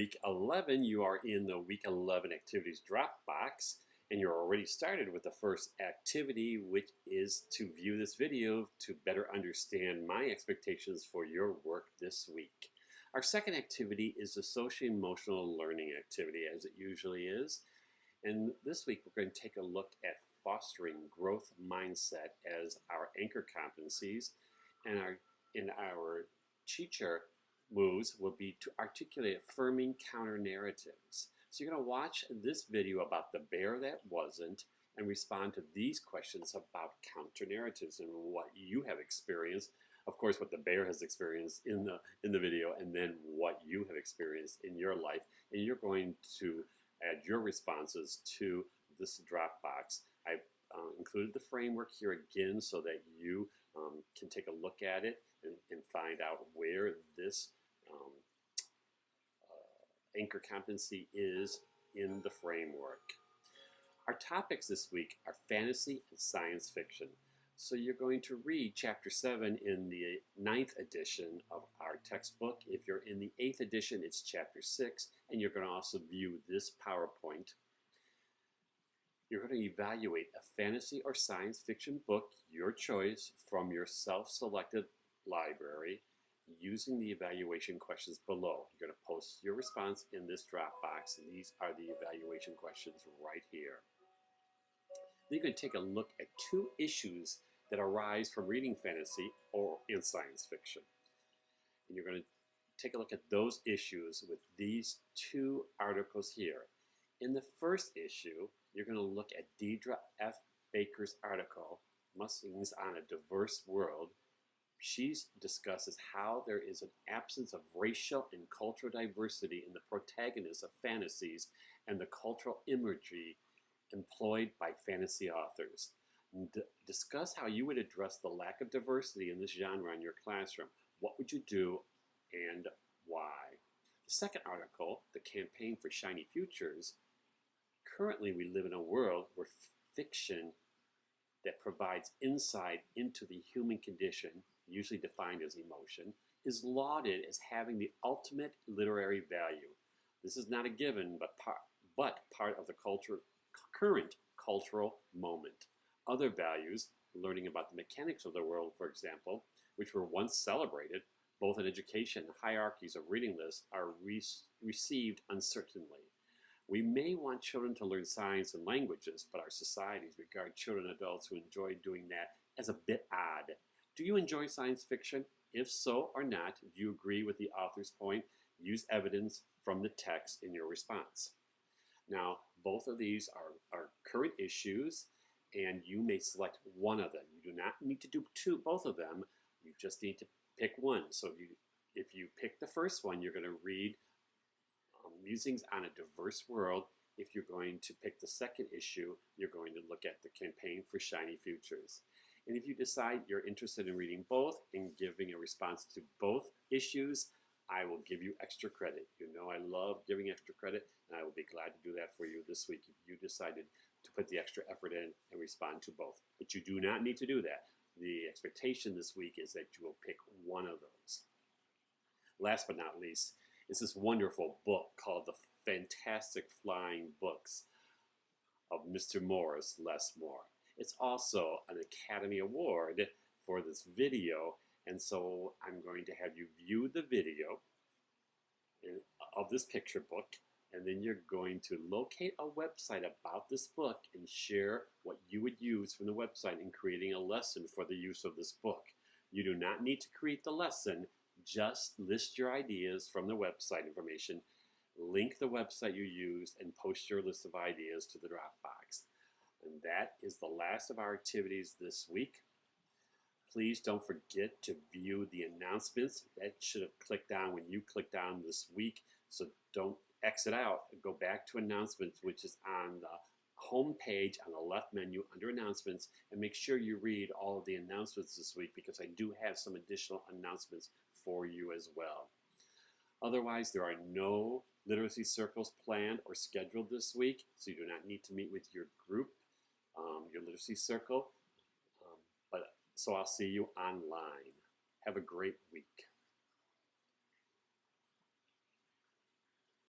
week 11. You are in the week 11 activities drop box, and you're already started with the first activity, which is to view this video to better understand my expectations for your work this week. Our second activity is the social-emotional learning activity, as it usually is. And this week we're going to take a look at fostering growth mindset as our anchor competencies, and our teacher moves will be to articulate affirming counter narratives. So you're going to watch this video about the bear that wasn't and respond to these questions about counter narratives and what you have experienced. Of course, what the bear has experienced in the video, and then what you have experienced in your life. And you're going to add your responses to this drop box. I've included the framework here again so that you can take a look at it and find out where this anchor competency is in the framework. Our topics this week are fantasy and science fiction. So you're going to read chapter 7 in the 9th edition of our textbook. If you're in the 8th edition, it's chapter 6, and you're going to also view this PowerPoint. You're going to evaluate a fantasy or science fiction book, your choice, from your self-selected library using the evaluation questions below. You're going to post your response in this drop box, and these are the evaluation questions right here. Then you're going to take a look at 2 issues that arise from reading fantasy or in science fiction. And you're going to take a look at those issues with these 2 articles here. In the first issue, you're going to look at Deidre F. Baker's article, Musings on a Diverse World. She discusses how there is an absence of racial and cultural diversity in the protagonists of fantasies and the cultural imagery employed by fantasy authors. Discuss how you would address the lack of diversity in this genre in your classroom. What would you do and why? The second article, The Campaign for Shiny Futures. Currently, we live in a world where fiction that provides insight into the human condition, usually defined as emotion, is lauded as having the ultimate literary value. This is not a given, but part of the current cultural moment. Other values, learning about the mechanics of the world, for example, which were once celebrated, both in education and hierarchies of reading lists, are received uncertainly. We may want children to learn science and languages, but our societies regard children and adults who enjoy doing that as a bit odd. Do you enjoy science fiction? If so or not, do you agree with the author's point? Use evidence from the text in your response. Now, both of these are current issues, and you may select one of them. You do not need to do both of them. You just need to pick one. So if you pick the first one, you're going to read Musings on a Diverse World. If you're going to pick the second issue, you're going to look at the Campaign for Shiny Futures. And if you decide you're interested in reading both and giving a response to both issues, I will give you extra credit. You know I love giving extra credit, and I will be glad to do that for you this week if you decided to put the extra effort in and respond to both. But you do not need to do that. The expectation this week is that you will pick one of those. Last but not least, is this wonderful book called The Fantastic Flying Books of Mr. Morris Les Moore. It's also an Academy Award for this video, and so I'm going to have you view the video of this picture book, and then you're going to locate a website about this book and share what you would use from the website in creating a lesson for the use of this book. You do not need to create the lesson. Just list your ideas from the website information, link the website you used, and post your list of ideas to the Dropbox. And that is the last of our activities this week. Please don't forget to view the announcements. That should have clicked on when you clicked on this week, so don't exit out. Go back to announcements, which is on the home page on the left menu under announcements, and make sure you read all of the announcements this week, because I do have some additional announcements for you as well. Otherwise, there are no literacy circles planned or scheduled this week, so you do not need to meet with your group, your literacy circle. So I'll see you online. Have a great week.